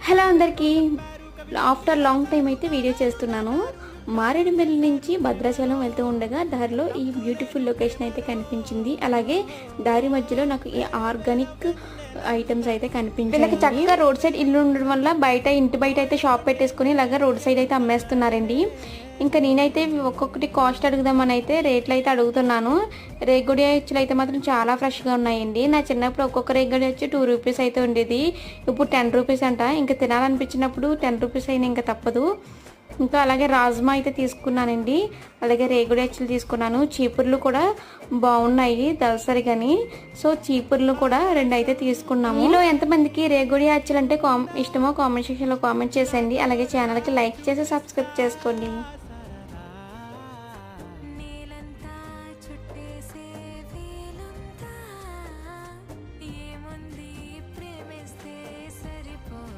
Hello అందరికీ, after long time అయితే video చేస్తున్నాను. మారేడుమిల్లి నుంచి భద్రాచలం వెళ్తూ ఉండగా దారిలో ఈ బ్యూటిఫుల్ లొకేషన్ అయితే కనిపించింది. అలాగే దారి మధ్యలో నాకు ఈ ఆర్గానిక్ ఐటమ్స్ అయితే కనిపించాయి. వీళ్ళకి చక్కగా రోడ్ సైడ్ ఇల్లు ఉండడం వల్ల ఇంటి బయట అయితే షాప్ పెట్టేసుకుని ఇలాగ రోడ్ సైడ్ అయితే అమ్మేస్తున్నారండి. ఇంకా నేనైతే ఒక్కొక్కటి కాస్ట్ అడుగుదామని అయితే రేట్లు అయితే అడుగుతున్నాను. రేగుడి అచ్చులు అయితే మాత్రం చాలా ఫ్రెష్గా ఉన్నాయండి. నా చిన్నప్పుడు ఒక్కొక్క రేగుడి వచ్చి 2 రూపీస్ అయితే ఉండేది, ఇప్పుడు 10 రూపీస్ అంట. ఇంకా తినాలనిపించినప్పుడు 10 రూపీస్ అయినా ఇంకా తప్పదు. ఇంకా అలాగే రాజ్మా అయితే తీసుకున్నానండి, అలాగే రేగుడి అచ్చులు తీసుకున్నాను. చీపుర్లు కూడా బాగున్నాయి దళసరి కానీ, సో చీపుర్లు కూడా 2 అయితే తీసుకున్నాము. మీలో ఎంతమందికి రేగుడి అచ్చులు అంటే ఇష్టమో కామెంట్ సెక్షన్లో కామెంట్ చేసేయండి. అలాగే ఛానల్కి లైక్ చేసి సబ్స్క్రైబ్ చేసుకోండి.